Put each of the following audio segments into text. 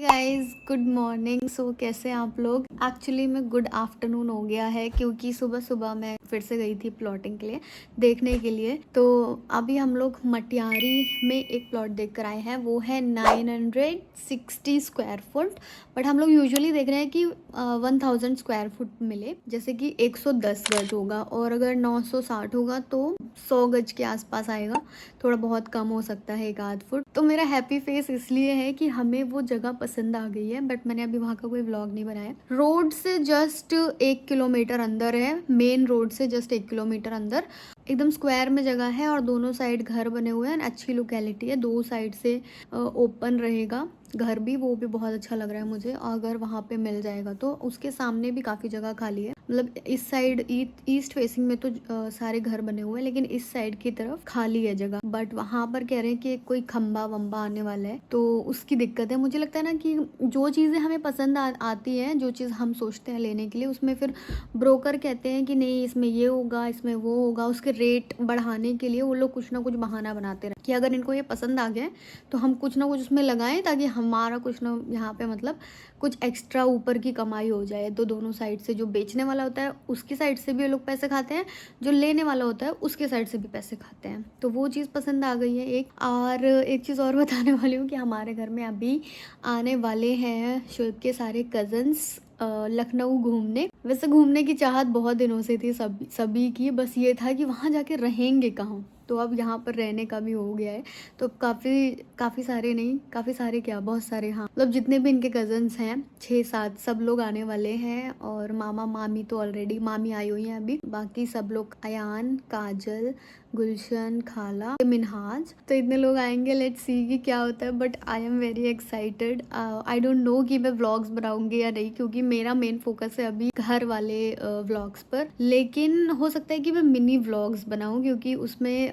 Guys, good morning. सो कैसे हैं आप लोग? एक्चुअली में गुड आफ्टरनून हो गया है क्योंकि सुबह सुबह मैं फिर से गई थी प्लॉटिंग के लिए देखने के लिए। तो अभी हम लोग मटियारी में एक प्लॉट देख कर आए हैं, वो है 960 स्क्वायर फुट। बट हम लोग यूजुअली देख रहे हैं कि 1000 स्क्वायर फुट मिले, जैसे कि 110 गज होगा, और अगर 960 होगा तो 100 गज के आसपास आएगा। थोड़ा बहुत कम हो सकता है, एक आध फुट। तो मेरा हैप्पी फेस इसलिए है कि हमें वो जगह पसंद आ गई है, बट मैंने अभी वहाँ का कोई व्लॉग नहीं बनाया। रोड से जस्ट 1 किलोमीटर अंदर है, मेन रोड से जस्ट 1 किलोमीटर अंदर एकदम स्क्वायर में जगह है, और दोनों साइड घर बने हुए हैं। अच्छी लोकेलिटी है, दो साइड से ओपन रहेगा घर भी, वो भी बहुत अच्छा लग रहा है मुझे। अगर वहाँ पे मिल जाएगा तो उसके सामने भी काफ़ी जगह खाली है, मतलब इस साइड ईस्ट फेसिंग में तो सारे घर बने हुए हैं, लेकिन इस साइड की तरफ खाली है जगह। बट वहाँ पर कह रहे हैं कि कोई खंबा वंबा आने वाला है, तो उसकी दिक्कत है। मुझे लगता है ना कि जो चीज़ें हमें पसंद आती हैं, जो चीज़ हम सोचते हैं लेने के लिए, उसमें फिर ब्रोकर कहते हैं कि नहीं इसमें ये होगा, इसमें वो होगा। उसके रेट बढ़ाने के लिए वो लोग कुछ ना कुछ बहाना बनाते रहे कि अगर इनको ये पसंद आ गया तो हम कुछ ना कुछ उसमें लगाएं, ताकि हमारा कुछ ना यहाँ पे मतलब कुछ एक्स्ट्रा ऊपर की कमाई हो जाए। तो दोनों साइड से, जो बेचने वाला होता है उसकी साइड से भी ये लोग पैसे खाते हैं, जो लेने वाला होता है उसके साइड से भी पैसे खाते हैं। तो वो चीज़ पसंद आ गई है एक। और एक चीज़ और बताने वाली हूँ कि हमारे घर में अभी आने वाले हैं शोएब के सारे कज़न्स लखनऊ घूमने। वैसे घूमने की चाहत बहुत दिनों से थी सभी की, बस ये था कि वहाँ जाके रहेंगे कहाँ। तो अब यहाँ पर रहने का भी हो गया है। तो काफ़ी सारे नहीं, काफ़ी सारे क्या, बहुत सारे, हाँ, मतलब जितने भी इनके कज़न्स हैं 6-7, सब लोग आने वाले हैं। और मामा मामी तो ऑलरेडी, मामी आई हुई हैं अभी, बाकी सब लोग, अयान, काजल, गुलशन, खाला, मिनहाज, तो इतने लोग आएंगे। लेट्स सी कि क्या होता है, but I am very excited. I don't know कि मैं व्लॉग्स बनाऊंगी या नहीं, क्योंकि मेरा मेन फोकस है अभी घर वाले व्लॉग्स पर। लेकिन हो सकता है कि मैं मिनी व्लॉग्स बनाऊं, क्योंकि उसमें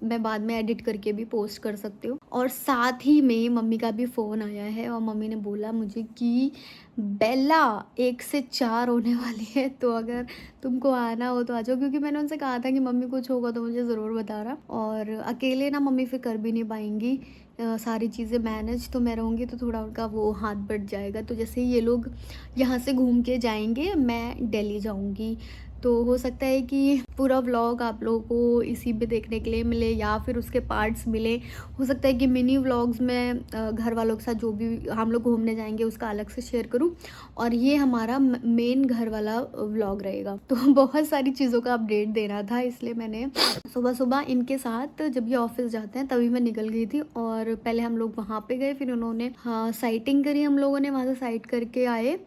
मैं बाद में एडिट करके भी पोस्ट कर सकती हूँ। और साथ ही में मम्मी का भी फ़ोन आया है, और मम्मी ने बोला मुझे कि बेला 1 से 4 होने वाली है, तो अगर तुमको आना हो तो आ जाओ। क्योंकि मैंने उनसे कहा था कि मम्मी कुछ होगा तो मुझे ज़रूर बताना, और अकेले ना मम्मी फिर कर भी नहीं पाएंगी सारी चीज़ें मैनेज। तो मैं रहूँगी तो थोड़ा उनका वो हाथ बढ़ जाएगा। तो जैसे ये लोग यहाँ से घूम के जाएंगे, मैं दिल्ली जाऊँगी, तो हो सकता है कि पूरा व्लॉग आप लोगों को इसी पे देखने के लिए मिले, या फिर उसके पार्ट्स मिले। हो सकता है कि मिनी व्लॉग्स में घर वालों के साथ जो भी हम लोग घूमने जाएंगे उसका अलग से शेयर करूं, और ये हमारा मेन घर वाला व्लॉग रहेगा। तो बहुत सारी चीज़ों का अपडेट देना था, इसलिए मैंने सुबह सुबह इनके साथ, जब ये ऑफिस जाते हैं तभी मैं निकल गई थी। और पहले हम लोग वहाँ पे गए, फिर उन्होंने, हाँ, साइटिंग करी हम लोगों ने, वहाँ से साइट करके आए।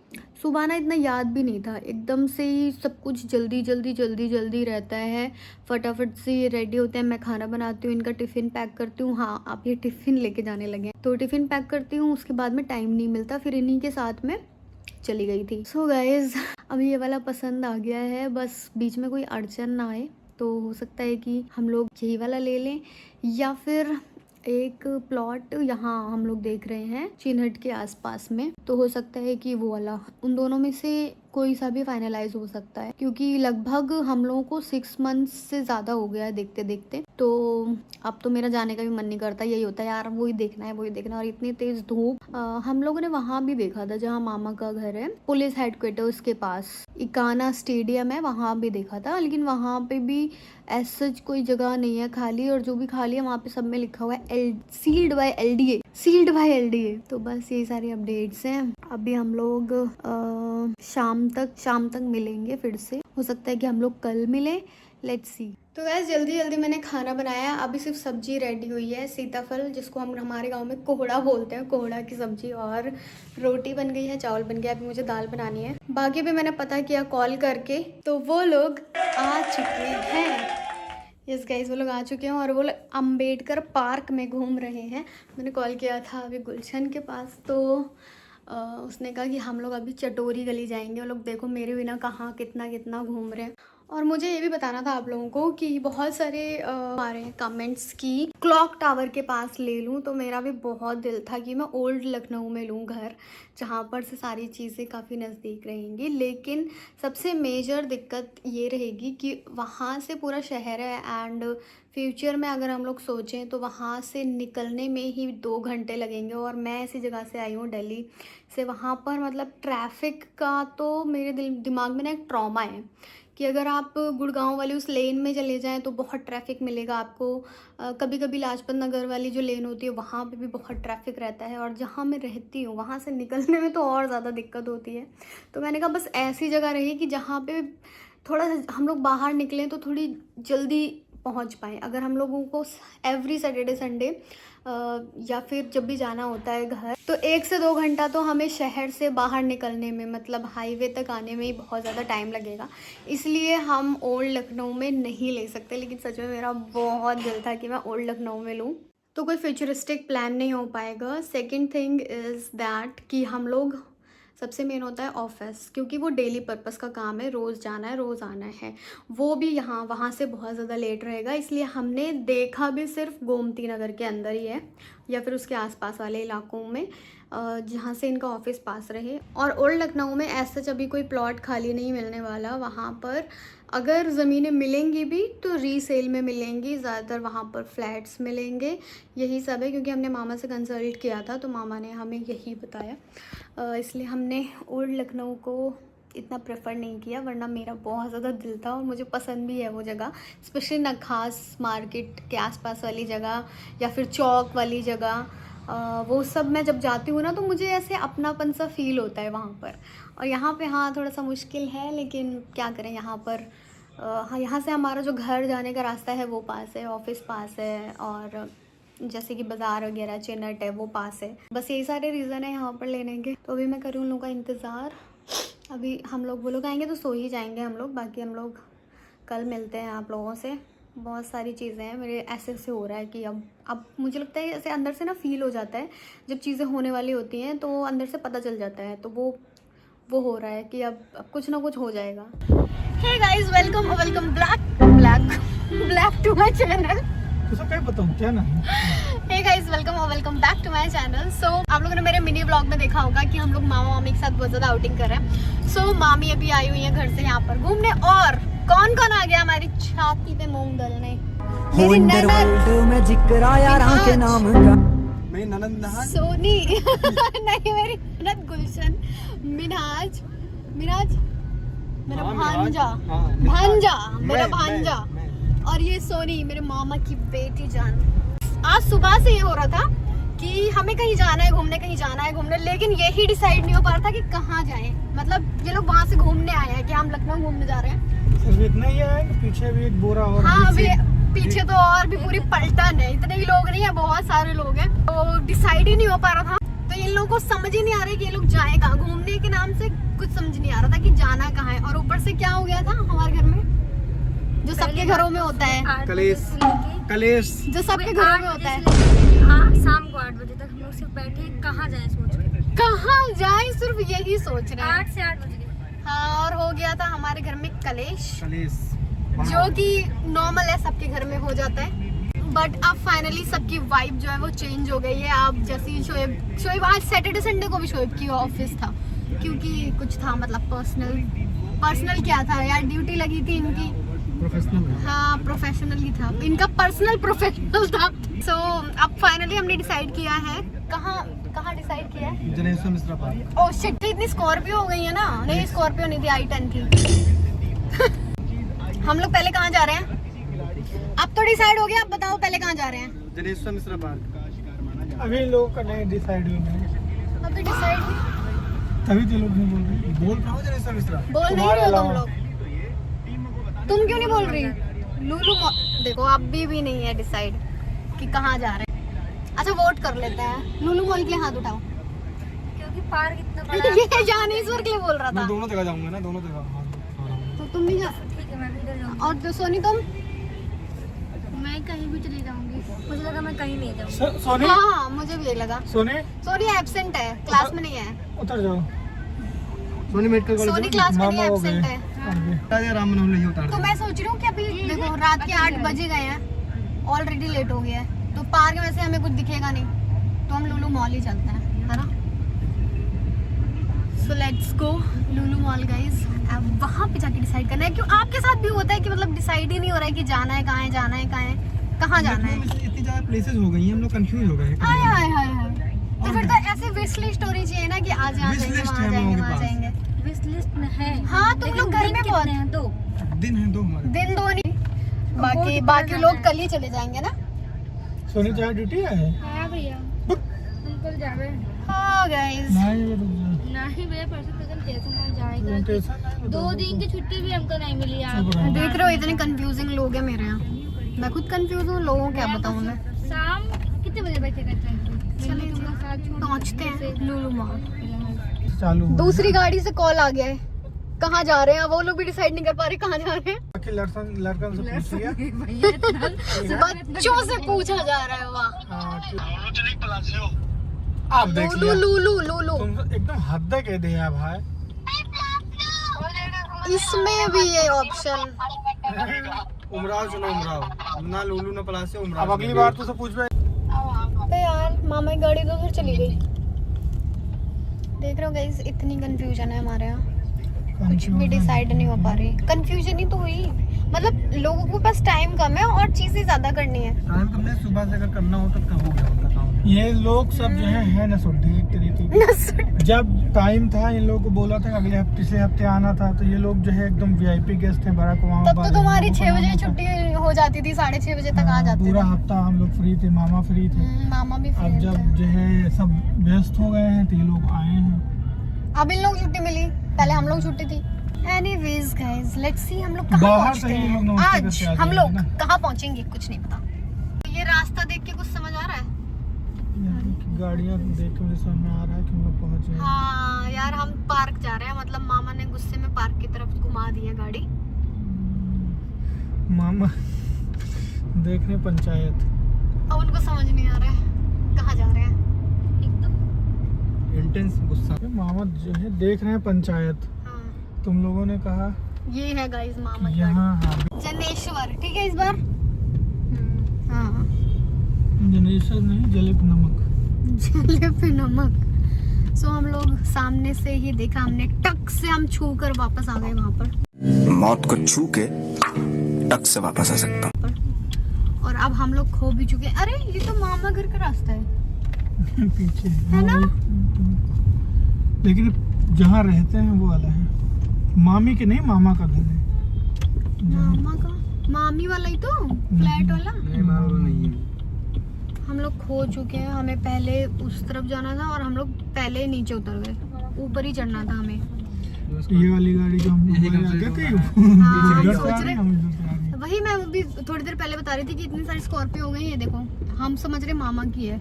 सुबह ना इतना याद भी नहीं था, एकदम से ही सब कुछ जल्दी रहता है। फटाफट से ये रेडी होते हैं, मैं खाना बनाती हूँ, इनका टिफ़िन पैक करती हूँ। हाँ, आप ये टिफ़िन लेके जाने लगे, तो टिफ़िन पैक करती हूँ, उसके बाद में टाइम नहीं मिलता, फिर इन्हीं के साथ में चली गई थी। सो गाइज, अभी ये वाला पसंद आ गया है, बस बीच में कोई अड़चन ना आए। तो हो सकता है कि हम लोग यही वाला ले लें, या फिर एक प्लॉट यहाँ हम लोग देख रहे हैं चिन्हट के आसपास में, तो हो सकता है कि वो वाला, उन दोनों में से कोई सा भी फाइनलाइज हो सकता है। क्योंकि लगभग हम लोगों को 6 मंथ्स से ज़्यादा हो गया है देखते देखते। तो अब तो मेरा जाने का भी मन नहीं करता, यही होता है यार, वही देखना है वही देखना है। और इतनी तेज धूप। हम लोगों ने वहाँ भी देखा था जहाँ मामा का घर है, पुलिस हेडक्वार्टर्स के पास इकाना स्टेडियम है, वहाँ भी देखा था। लेकिन वहाँ पे भी ऐसा कोई जगह नहीं है खाली, और जो भी खाली है वहाँ पे सब में लिखा हुआ है सील्ड बाय LDA। तो बस यही सारी अपडेट्स हैं। अभी हम लोग शाम तक मिलेंगे फिर से, हो सकता है कि हम लोग कल मिले, लेट्स सी। तो वैसे जल्दी मैंने खाना बनाया, अभी सिर्फ सब्जी रेडी हुई है, सीताफल, जिसको हम हमारे गांव में कोहड़ा बोलते हैं, कोहड़ा की सब्जी, और रोटी बन गई है, चावल बन गया। अभी मुझे दाल बनानी है। बाकी भी मैंने पता किया कॉल करके, तो वो लोग आ चुके हैं। यस गाइस, वो लोग आ चुके हैं, और वो लोग अम्बेडकर पार्क में घूम रहे हैं। मैंने कॉल किया था अभी गुलशन के पास, तो उसने कहा कि हम लोग अभी चटोरी गली जाएंगे। वो लोग देखो मेरे बिना कहाँ कितना घूम रहे हैं। और मुझे ये भी बताना था आप लोगों को कि बहुत सारे हमारे कमेंट्स की क्लॉक टावर के पास ले लूँ, तो मेरा भी बहुत दिल था कि मैं ओल्ड लखनऊ में लूँ घर, जहाँ पर से सारी चीज़ें काफ़ी नज़दीक रहेंगी। लेकिन सबसे मेजर दिक्कत ये रहेगी कि वहाँ से पूरा शहर है एंड फ्यूचर में अगर हम लोग सोचें तो वहाँ से निकलने में ही 2 घंटे लगेंगे। और मैं ऐसी जगह से आई हूँ दिल्ली से, वहाँ पर मतलब ट्रैफिक का तो मेरे दिमाग में ना एक ट्रॉमा है कि अगर आप गुड़गांव वाली उस लेन में चले जाएं तो बहुत ट्रैफिक मिलेगा आपको। कभी कभी लाजपत नगर वाली जो लेन होती है वहाँ पे भी बहुत ट्रैफिक रहता है, और जहाँ मैं रहती हूँ वहाँ से निकलने में तो और ज़्यादा दिक्कत होती है। तो मैंने कहा बस ऐसी जगह रही कि जहाँ पे थोड़ा हम लोग बाहर निकलें तो थोड़ी जल्दी पहुँच पाएँ। अगर हम लोगों को एवरी सैटरडे संडे या फिर जब भी जाना होता है घर, तो 1 से 2 घंटा तो हमें शहर से बाहर निकलने में, मतलब हाईवे तक आने में ही बहुत ज़्यादा टाइम लगेगा। इसलिए हम ओल्ड लखनऊ में नहीं ले सकते। लेकिन सच में मेरा बहुत दिल था कि मैं ओल्ड लखनऊ में लूँ, तो कोई फ्यूचरिस्टिक प्लान नहीं हो पाएगा। सेकंड थिंग इज़ दैट कि हम लोग, सबसे मेन होता है ऑफिस, क्योंकि वो डेली पर्पस का काम है, रोज़ जाना है रोज़ आना है, वो भी यहाँ वहाँ से बहुत ज़्यादा लेट रहेगा। इसलिए हमने देखा भी सिर्फ गोमती नगर के अंदर ही है या फिर उसके आसपास वाले इलाकों में, जहाँ से इनका ऑफिस पास रहे। और ओल्ड लखनऊ में ऐसा अभी कोई प्लॉट खाली नहीं मिलने वाला। वहाँ पर अगर ज़मीनें मिलेंगी भी तो रीसेल में मिलेंगी, ज़्यादातर वहाँ पर फ्लैट्स मिलेंगे। यही सब है, क्योंकि हमने मामा से कंसल्ट किया था तो मामा ने हमें यही बताया। इसलिए हमने ओल्ड लखनऊ को इतना प्रेफर नहीं किया, वरना मेरा बहुत ज़्यादा दिल था और मुझे पसंद भी है वो जगह, स्पेशली नखास मार्केट के आसपास वाली जगह या फिर चौक वाली जगह। वो सब मैं जब जाती हूँ ना तो मुझे ऐसे अपनापन सा फील होता है वहाँ पर। और यहाँ पे हाँ थोड़ा सा मुश्किल है, लेकिन क्या करें, यहाँ पर हाँ यहाँ से हमारा जो घर जाने का रास्ता है वो पास है, ऑफिस पास है, और जैसे कि बाज़ार वगैरह चिन्हट है वो पास है। बस यही सारे रीज़न है यहाँ पर लेने के। तो अभी मैं करूँ उन लोगों का इंतज़ार। अभी हम लोग, वो लोग आएंगे तो सो ही जाएंगे हम लोग, बाकी हम लोग कल मिलते हैं आप लोगों से। बहुत सारी चीज़ें हैं, मेरे ऐसे हो रहा है कि अब मुझे लगता है ऐसे अंदर से ना फील हो जाता है, जब चीज़ें होने वाली होती हैं तो अंदर से पता चल जाता है। तो वो हो रहा है कि अब कुछ ना कुछ हो जाएगा। Hey guys, welcome to my channel. क्या बताऊं क्या ना। Hey guys, welcome back to my channel. So आप लोगों ने मेरे मिनी व्लॉग में देखा होगा कि हम लोग मामा मामी के साथ बहुत ज़्यादा आउटिंग कर रहे हैं। सो मामी अभी आई हुई है घर से यहाँ पर घूमने, और कौन कौन आ गया हमारी छाती पे मूंग दलने। मेरी ननद सोनी नहीं, मेरी ननद गुलशन, मिनाज मेरा भांजा मेरा भांजा, और ये सोनी मेरे मामा की बेटी जान। आज सुबह से ये हो रहा था कि हमें कहीं जाना है घूमने, लेकिन यही डिसाइड नहीं हो पा रहा था कि कहाँ जाएं। मतलब ये लोग वहाँ से घूमने आए हैं कि हम लखनऊ घूमने जा रहे हैं। सिर्फ इतना ही है कि पीछे भी एक बोरा और हाँ, अभी पीछे तो और भी पूरी पलटन है। इतने ही लोग नहीं है, बहुत सारे लोग हैं। तो डिसाइड ही नहीं हो पा रहा था। तो इन लोगों को समझ ही नहीं आ रहा है कि ये लोग जाए कहाँ। घूमने के नाम से कुछ समझ नहीं आ रहा था कि जाना कहाँ है। और ऊपर से क्या हो गया था हमारे घर में, जो सबके घरों में होता है, कलेश जो सबके घरों में होता है। हाँ, शाम को 8 बजे तक हम लोग सिर्फ बैठे कहाँ जाए सोच रहे, कहाँ जाए सिर्फ यही सोच रहे हैं। 8 से 8 बज गए। हाँ, और हो गया था हमारे घर में कलेश, जो कि नॉर्मल है, सबके घर में हो जाता है। बट अब फाइनली सबकी वाइब जो है वो चेंज हो गई है। अब जैसे शोएब आज सैटरडे संडे को भी शोएब की ऑफिस था, क्योंकि कुछ था, मतलब पर्सनल क्या था यार, ड्यूटी लगी थी इनकी, प्रोफेशनल। हाँ, प्रोफेशनल ही था इनका, पर्सनल प्रोफेशनल था। सो अब फाइनली हमने डिसाइड किया है, कहाँ डिसाइड किया है, Janeshwar Mishra park. Oh shit, इतनी स्कॉर्पियो हो गई है ना। नहीं, स्कॉर्पियो नहीं थी, i10 थी। हम लोग पहले कहाँ जा रहे हैं? अब तो डिसाइड हो गया, अब बताओ पहले कहाँ जा रहे हैं? जनेश्वर मिश्रा पार्क। अभी लोग का नहीं डिसाइड हुआ, अभी डिसाइड तभी तो लोग नहीं बोल रहे। बोल रहा हूँ जनेश्वर मिश्रा, बोल नहीं रहे हो तुम लोग। तुम क्यों नहीं बोल रही? लुलु देखो, अभी भी नहीं है डिसाइड कि कहाँ जा रहे हैं। अच्छा, वोट कर लेते हैं। लुलु मॉल के लिए हाथ उठाओ, क्योंकि पार्क इतना बड़ा है। ये जानेश्वर के लिए बोल रहा था। मैं दोनों जगह जाऊंगा ना, दोनों जगह। तो तुम भी जा। ठीक है, मैं भी इधर जाऊंगी। और तो सोनी तुम? मैं कहीं भी चली जाऊंगी, मुझे लगा मैं कहीं नहीं जाऊंगी। सोनी, हाँ, मुझे भी लगा। सोनी एब्सेंट है, क्लास में नहीं है। उतर जाओ। Soni medical college, Soni class में नहीं है, एब्सेंट है। आगे राम मनोहर नहीं उतार तो मैं सोच रही हूँ कि अभी देखो रात के 8 बजे गए हैं, ऑलरेडी लेट हो गया है, तो पार्क में से हमें कुछ दिखेगा नहीं, तो हम लुलु मॉल ही चलते हैं, है ना। So let's go Lulu mall guys. अब वहाँ पे जाके डिसाइड करना है, क्यों आपके साथ भी होता है कि मतलब डिसाइड ही नहीं हो रहा है कि जाना है कहाँ है, जाना है कहाँ है, कहाँ जाना है। इतनी ज्यादा प्लेसेस हो गई हैं, हम लोग कंफ्यूज हो गए हैं। हाय हाय हाय हाय। तो फिर तो ऐसे विश लिस्ट होनी चाहिए ना कि आज यहाँ Wish जाएंगे, list वहाँ है जाएंगे, हम लोगों वहाँ के पास। जाएंगे। विश लिस्ट में है। हाँ तुम लोग घर में बहुत हैं तो दिन है 2 हमारे। दिन 2 नहीं, बाकी लोग कल ही चले जाएंगे ना। सोनी चाहे ड्यूटी है। हाँ भैया हम कल जा रहे हैं। हाँ गाइस, नहीं भैया परसों तक जैसे ना जाएगा। 2 दिन की छुट्टी भी हमको नहीं मिली यार। देख रहे हो इतने कंफ्यूजिंग लोग हैं मेरे यहाँ, मैं खुद कंफ्यूज हूँ, लोगों को क्या बताऊँ मैं। शाम कितने बजे बैठेगा ट्रेन? चलिए पहुँचते हैं लुलु मॉल। चालू हो दूसरी गाड़ी से कॉल आ गया है, कहाँ जा रहे हैं, वो लोग भी डिसाइड नहीं कर पा रहे कहाँ जा रहे हैं। बाकी लड़कन से पूछ लिया। बच्चों से पूछा जा रहा है वहाँ। आप देख लिया। लुलु लुलु तुम तो एकदम हद कह दिया भाई। इसमें भी ये ऑप्शन। उमराव चलो, उमराव ना लुलु ना प्लास से उमराव। अब अगली बार तो पूछ भाई। अबे यार मामा की गाड़ी तो उधर चली गई। देख रहे हो गाइस, इतनी कंफ्यूजन है हमारे यहाँ, कुछ भी डिसाइड नहीं हो पा रही। कंफ्यूजन ही तो हुई, मतलब लोगों के पास टाइम कम है और चीजें ज्यादा करनी है। टाइम तुमने सुबह से अगर करना हो तो कब हो गया बताओ। ये लोग सब जो है ना सुड्ढे एक तरीके के। जब टाइम था इन लोगों को बोला था अगले हफ्ते पिछले हफ्ते आना था, तो ये लोग जो है एकदम वीआईपी गेस्ट थे बराक ओबामा। तब तो तुम्हारी 6 बजे छुट्टी हो जाती थी, 6:30 बजे तक आ जाते पूरा थे। हफ्ता हम लोग फ्री थे, मामा फ्री थे। मामा भी अब फ्री जब थे। जो है सब व्यस्त हो गए हैं तो ये लोग आए हैं। अब इन लोग छुट्टी मिली, पहले हम लोग छुट्टी थी। एनीवेज गाइस, लेट्स सी हम लोग कहाँ बाहर पहुँचते से ही हैं लोग नमस्ते आज। करके आ हम जाएंगे लोग ना। कहाँ पहुँचेंगे कुछ नहीं पता। ये रास्ता देख के कुछ समझ आ रहा है। गाड़ियाँ देख के मुझे समझ में आ रहा है कि हम लोग पहुँच गए। हाँ यार हम पार्क जा रहे हैं, मतलब मामा ने गुस्से में पार्क की तरफ घुमा दिया गाड़ी। मामा देख रहे पंचायत। अब उनको समझ नहीं आ रहा है कहाँ जा रहे हैं। इंटेंस गुस्सा। मामा जो है देख रहे हैं पंचायत। हाँ तुम लोगों ने कहा ये है गाइस मामा की यहाँ गाड़ी। जनेश्वर ठीक है इस बार। हाँ जनेश्वर नहीं, जलेब नमक। जलेब पे नमक। सो हम लोग सामने से ही देखा, हमने टक से हम छू कर वापस आ गए वहाँ पर। मौत को छू के टक से वापस आ सकता हूँ। और अब हम लोग खो भी चुके हैं। अरे ये तो मामा घर का रास्ता है। पीछे है ना? लेकिन जहाँ रहते हैं वो वाला है, मामी के नहीं मामा का घर है। मामा का मामी वाला ही तो फ्लैट वाला। नहीं मामा नहीं है। हम लोग खो चुके हैं, हमें पहले उस तरफ जाना था और हम लोग पहले नीचे उतर गए, ऊपर ही चढ़ना था हमें। ये वाली गाड़ी जो हम हाँ, हम सोच रहे हम वही मैं भी थोड़ी देर पहले बता रही थी कि इतनी सारी स्कॉर्पियो हो गई है। देखो हम समझ रहे मामा की है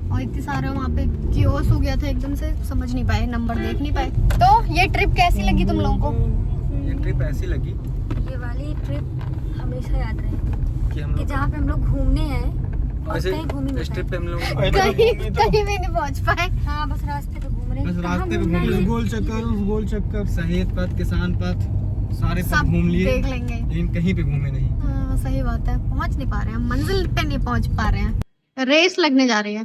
और इतनी सारे वहाँ पे कियोस हो गया था, एकदम से समझ नहीं पाए, नंबर देख नहीं पाए। तो ये ट्रिप कैसी लगी तुम लोगों को? ये ट्रिप ऐसी लगी ये वाली ट्रिप हमेशा याद रहे कि हम कि लोग जहाँ पे हम लोग घूमने हैं और वैसे कहीं घूम ही इस नहीं ट्रिप पे हम लोग कहीं भी नहीं पहुँच पाए। पाए। हाँ बस रास्ते पे घूम रहे हैं। बस कहाँ रास्ते पे घूमना घूम है? इस गोल चक्कर उस गोल चक्कर, शहीद पथ, किसान पथ, सारे पथ सब घूम लिए, देख लेंगे। लेकिन कहीं पे घूमे नहीं। हाँ, सही बात है, पहुँच नहीं पा रहे हैं, मंजिल पे नहीं पहुँच पा रहे हैं। रेस लगने जा रही है।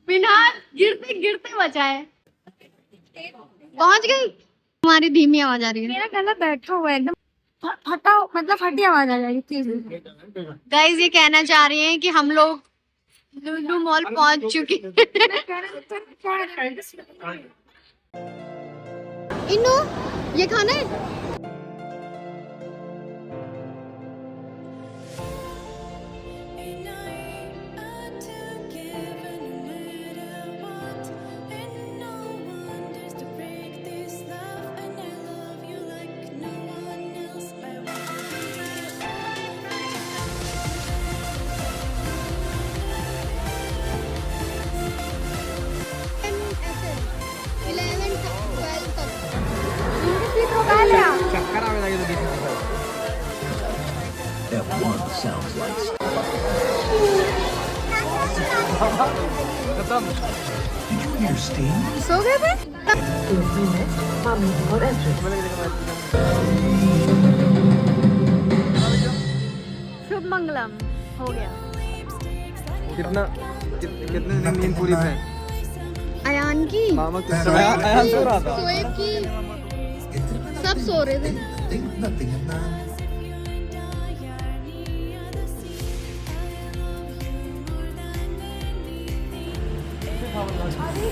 बिना गिरते गिरते बचा है। पहुंच गई। तुम्हारी धीमी आवाज आ रही है। मेरा गला बैठा हुआ है एकदम फटा, मतलब फटी आवाज आ जाएगी तेज। गाइस ये कहना चाह रही हैं कि हम लोग लुलु मॉल पहुंच चुके हैं। इन्नू ये खाना है? चक्कर आवे लगे तो सो गए थे? शुभ मंगलम हो गया। कितने दिन नींद पूरी है? अयान की, मामा किस समय आया सो रहा था? शोएब की, सब सो रहे थे।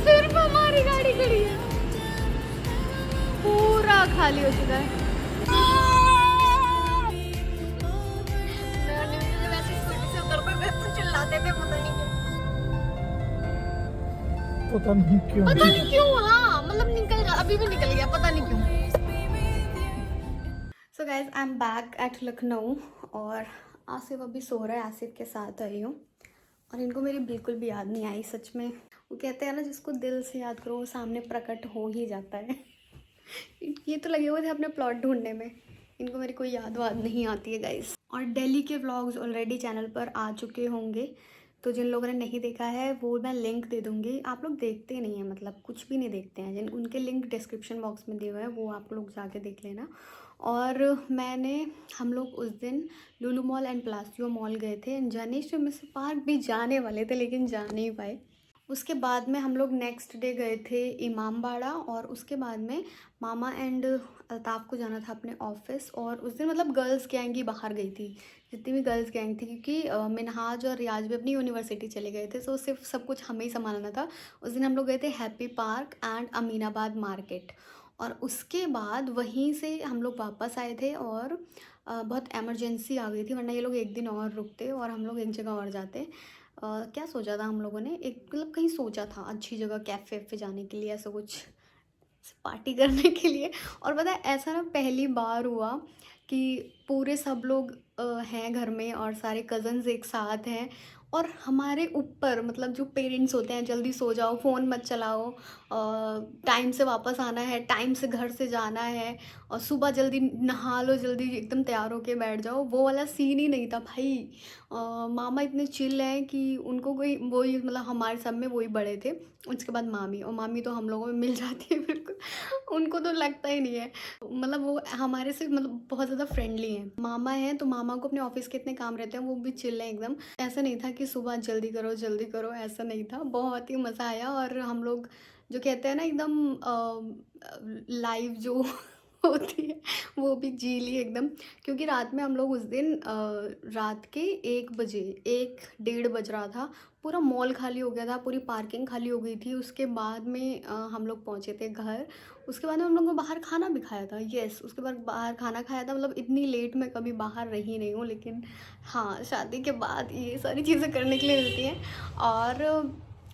सिर्फ हमारी गाड़ी खड़ी है, पूरा खाली हो चुका है। चिल्लाते थे, पता नहीं क्यों। पता नहीं क्यों। हाँ मतलब निकल गया, अभी भी निकल गया, पता नहीं क्यों। So guys I am back at Lucknow और आसिफ अभी सो रहा है। आसिफ के साथ आई हूँ और इनको मेरी बिल्कुल भी याद नहीं आई। सच में वो कहते हैं ना, जिसको दिल से याद करो वो सामने प्रकट हो ही जाता है। ये तो लगे हुए थे अपने प्लॉट ढूंढने में, इनको मेरी कोई याद वाद नहीं आती है गाइस। और दिल्ली के व्लॉग्स ऑलरेडी चैनल पर आ चुके होंगे, तो जिन लोगों ने नहीं देखा है वो मैं लिंक दे दूँगी। आप लोग देखते नहीं हैं, मतलब कुछ भी नहीं देखते हैं, जिन उनके लिंक डिस्क्रिप्शन बॉक्स में दिए हुए हैं, वो आप लोग जाके देख लेना। और हम लोग उस दिन लुलु मॉल एंड प्लासियो मॉल गए थे। जनेश मिश्र पार्क भी जाने वाले थे लेकिन जा नहीं पाए। उसके बाद में हम लोग नेक्स्ट डे गए थे इमामबाड़ा, और उसके बाद में मामा एंड अल्ताफ़ को जाना था अपने ऑफिस। और उस दिन मतलब गर्ल्स गैंग ही बाहर गई थी, जितनी भी गर्ल्स गैंग थी, क्योंकि मिनहाज और रियाज भी अपनी यूनिवर्सिटी चले गए थे, सो सिर्फ सब कुछ हमें ही संभालना था। उस दिन हम लोग गए थे happy park and Aminabad market, और उसके बाद वहीं से हम लोग वापस आए थे। और बहुत एमरजेंसी आ गई थी, वरना ये लोग एक दिन और रुकते और हम लोग एक जगह और जाते। क्या सोचा था हम लोगों ने, एक मतलब कहीं सोचा था अच्छी जगह कैफ़े वैफ़े जाने के लिए, ऐसा कुछ पार्टी करने के लिए। और पता है ऐसा ना पहली बार हुआ कि पूरे सब लोग हैं घर में और सारे कज़न्स एक साथ हैं, और हमारे ऊपर मतलब जो पेरेंट्स होते हैं, जल्दी सो जाओ, फ़ोन मत चलाओ, टाइम से वापस आना है, टाइम से घर से जाना है, और सुबह जल्दी नहा लो, जल्दी एकदम तैयार होके बैठ जाओ, वो वाला सीन ही नहीं था भाई। मामा इतने चिल हैं कि उनको कोई वही मतलब हमारे सब में वही बड़े थे। उसके बाद मामी, और मामी तो हम लोगों में मिल जाती है बिल्कुल, उनको तो लगता ही नहीं है, मतलब वो हमारे से मतलब बहुत ज़्यादा फ्रेंडली हैं। मामा हैं तो मामा को अपने ऑफिस के इतने काम रहते हैं, वो भी चिल हैं एकदम। ऐसा नहीं था कि सुबह जल्दी करो, ऐसा नहीं था। बहुत ही मज़ा आया, और हम लोग जो कहते हैं ना एकदम लाइव जो होती है वो भी जी ली एकदम। क्योंकि रात में हम लोग उस दिन रात के 1 बज रहा था, पूरा मॉल खाली हो गया था, पूरी पार्किंग खाली हो गई थी। उसके बाद में हम लोग पहुँचे थे घर। उसके बाद में हम लोगों ने बाहर खाना भी खाया था। यस, उसके बाद बाहर खाना खाया था। मतलब इतनी लेट मैं कभी बाहर रही नहीं हूँ, लेकिन हाँ शादी के बाद ये सारी चीज़ें करने के लिए मिलती हैं।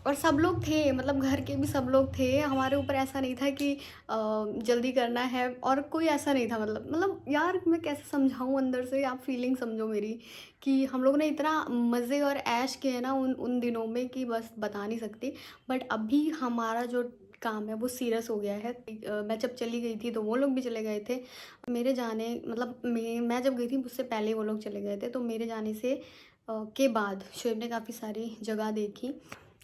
और सब लोग थे, मतलब घर के भी सब लोग थे। हमारे ऊपर ऐसा नहीं था कि जल्दी करना है, और कोई ऐसा नहीं था। मतलब यार मैं कैसे समझाऊँ, अंदर से आप फीलिंग समझो मेरी, कि हम लोगों ने इतना मज़े और ऐश किए ना उन दिनों में कि बस बता नहीं सकती। बट अभी हमारा जो काम है वो सीरियस हो गया है। मैं जब चली गई थी तो वो लोग भी चले गए थे। मेरे जाने मतलब मैं जब गई थी मुझसे पहले वो लोग चले गए थे, तो मेरे जाने से के बाद शोएब ने काफ़ी सारी जगह देखी।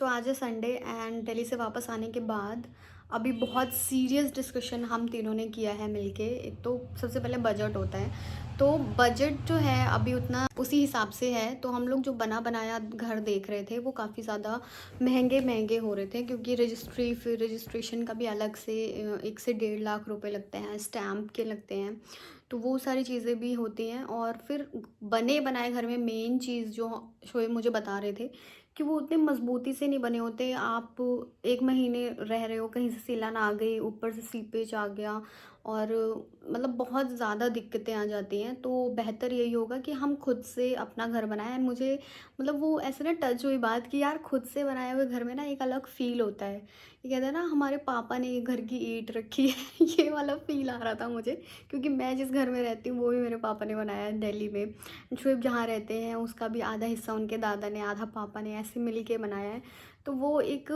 तो आज है संडे, एंड दिल्ली से वापस आने के बाद अभी बहुत सीरियस डिस्कशन हम तीनों ने किया है मिलके। एक तो सबसे पहले बजट होता है, तो बजट जो है अभी उतना उसी हिसाब से है। तो हम लोग जो बना बनाया घर देख रहे थे वो काफ़ी ज़्यादा महंगे हो रहे थे, क्योंकि फिर रजिस्ट्रेशन का भी अलग से 1 से 1.5 लाख रुपए लगते हैं, स्टैम्प के लगते हैं, तो वो सारी चीज़ें भी होती हैं। और फिर बने बनाए घर में मेन चीज़ जो शोएब मुझे बता रहे थे कि वो उतने मजबूती से नहीं बने होते। आप 1 महीने रह रहे हो, कहीं से सीलन आ गई, ऊपर से सीपेज आ गया, और मतलब बहुत ज़्यादा दिक्कतें आ जाती हैं। तो बेहतर यही होगा कि हम खुद से अपना घर बनाएं। एंड मुझे मतलब वो ऐसे ना टच हुई बात कि यार खुद से बनाए हुए घर में ना एक अलग फ़ील होता है। ये कहते हैं ना हमारे पापा ने ये घर की ईंट रखी है ये वाला फ़ील आ रहा था मुझे, क्योंकि मैं जिस घर में रहती हूँ वो भी मेरे पापा ने बनाया है दिल्ली में। शोएब जहाँ रहते हैं उसका भी आधा हिस्सा उनके दादा ने, आधा पापा ने, ऐसे मिल के बनाया है। तो वो एक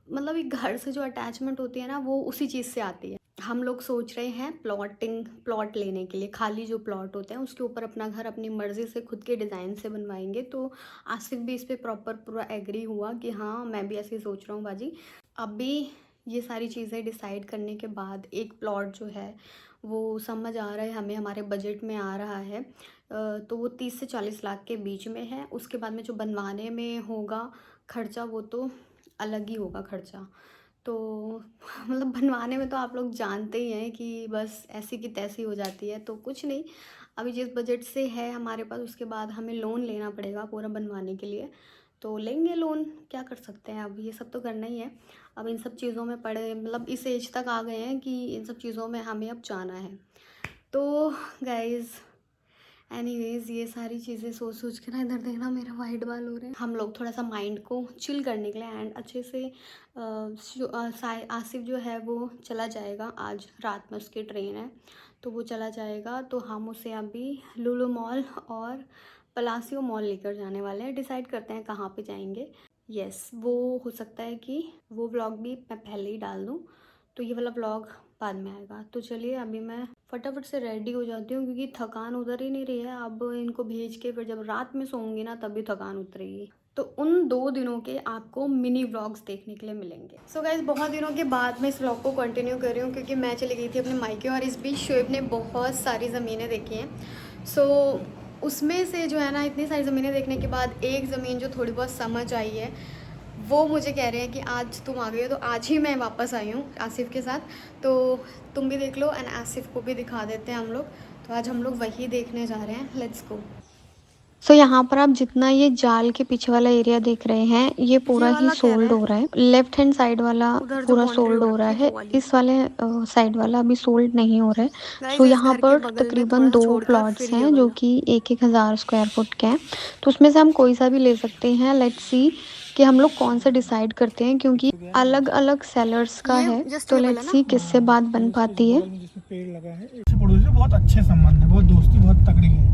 मतलब एक घर से जो अटैचमेंट होती है ना वो उसी चीज़ से आती है। हम लोग सोच रहे हैं प्लॉट लेने के लिए। खाली जो प्लॉट होते हैं उसके ऊपर अपना घर अपनी मर्ज़ी से खुद के डिज़ाइन से बनवाएंगे। तो आसिफ भी इस पे प्रॉपर पूरा एग्री हुआ कि हाँ मैं भी ऐसे ही सोच रहा हूँ बाजी। अभी ये सारी चीज़ें डिसाइड करने के बाद एक प्लॉट जो है वो समझ आ रहा है हमें, हमारे बजट में आ रहा है। तो वो 30 से 40 लाख के बीच में है। उसके बाद में जो बनवाने में होगा खर्चा वो तो अलग ही होगा खर्चा। तो मतलब बनवाने में तो आप लोग जानते ही हैं कि बस ऐसी की तैसी हो जाती है। तो कुछ नहीं, अभी जिस बजट से है हमारे पास उसके बाद हमें लोन लेना पड़ेगा पूरा बनवाने के लिए। तो लेंगे लोन, क्या कर सकते हैं, अब ये सब तो करना ही है। अब इन सब चीज़ों में पड़े मतलब इस एज तक आ गए हैं कि इन सब चीज़ों में हमें अब जाना है। तो गाइज़ एनीवेज़ ये सारी चीज़ें सोच के ना, इधर देखना मेरे वाइट बाल हो रहे हैं। हम लोग थोड़ा सा माइंड को चिल करने के लिए एंड अच्छे से आसिफ जो है वो चला जाएगा, आज रात में उसकी ट्रेन है तो वो चला जाएगा। तो हम उसे अभी लुलु मॉल और पलासियो मॉल लेकर जाने वाले हैं। डिसाइड करते हैं कहाँ पे जाएंगे। यस, वो हो सकता है कि वो व्लॉग भी मैं पहले ही डाल दूँ, तो ये वाला व्लॉग बाद में आएगा। तो चलिए अभी मैं फटाफट से रेडी हो जाती हूँ क्योंकि थकान उतर ही नहीं रही है। अब इनको भेज के फिर जब रात में सोऊंगी ना तभी थकान उतरेगी। तो उन 2 दिनों के आपको मिनी व्लॉग्स देखने के लिए मिलेंगे। सो गाइस बहुत दिनों के बाद मैं इस व्लॉग को कंटिन्यू कर रही हूँ क्योंकि मैं चली गई थी अपने मायके और इस बीच शोएब ने बहुत सारी ज़मीनें देखी हैं। सो उसमें से जो है ना, इतनी सारी ज़मीनें देखने के बाद एक ज़मीन जो थोड़ी बहुत समझ आई है वो मुझे कह रहे हैं कि आज तुम आ गई हो। तो आज ही मैं वापस आई हूँ आसिफ के साथ, तो तुम भी देख लो एंड आसिफ को भी दिखा देते हैं हम लोग। तो आज हम लोग वही देखने जा रहे हैं, लेट्स गो। सो यहाँ पर आप जितना ये जाल के पीछे वाला एरिया देख रहे हैं ये पूरा ही सोल्ड हो रहा है। लेफ्ट हैंड साइड वाला पूरा सोल्ड हो रहा है, इस वाले साइड वाला अभी सोल्ड नहीं हो रहा है। सो यहाँ पर तकरीबन 2 प्लॉट्स हैं जो कि 1,000 स्क्वायर फुट के हैं। तो उसमें से हम कोई सा भी ले सकते हैं। लेट्स सी कि हम लोग कौन सा डिसाइड करते हैं क्योंकि अलग अलग सेलर्स का है। तो लेट्स सी किससे बात बन पाती है। जिसमें पेड़ लगा है, पड़ोसी से बहुत अच्छे संबंध है, बहुत दोस्ती बहुत तगड़ी है।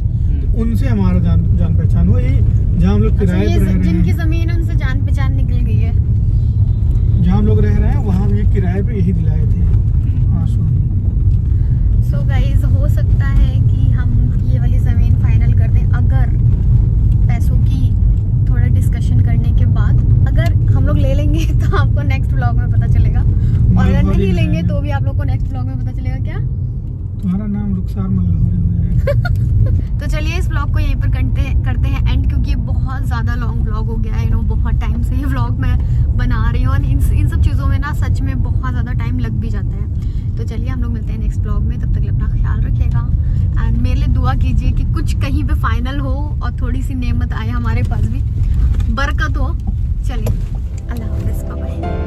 तो उनसे हमारा जान पहचान हुआ। यही जहाँ हम लोग किराए पर रह रहे हैं, जिनकी जमीन है उनसे जान पहचान निकल गई है। जहाँ हम लोग रह रहे हैं वहाँ हम ये किराए पे यही दिलाए थे। सो गाइज हो सकता है कि हम ये वाली ज़मीन फाइनल कर दें अगर पैसों की थोड़ा डिस्कशन करने के बाद। अगर हम लोग ले लेंगे तो आपको नेक्स्ट व्लॉग में पता चलेगा, और अगर नहीं लेंगे तो भी आप लोग को नेक्स्ट व्लॉग में पता चलेगा। क्या तुम्हारा नाम रुखसार मल्लाहोरी हो जाएगा। तो चलिए इस व्लॉग को यहीं पर करते हैं एंड, क्योंकि ये बहुत ज़्यादा लॉन्ग व्लॉग हो गया है। बहुत टाइम से ये व्लॉग मैं बना रही हूँ और इन सब चीज़ों में ना सच में बहुत ज़्यादा टाइम लग भी जाता है। तो चलिए हम लोग मिलते हैं नेक्स्ट व्लॉग में, तब तक अपना ख्याल रखिएगा एंड मेरे लिए दुआ कीजिए कि कुछ कहीं पे फाइनल हो और थोड़ी सी नेमत आए हमारे पास भी, बरकत हो। चलिए अल्लाह हाफ़िज़, बाय बाय।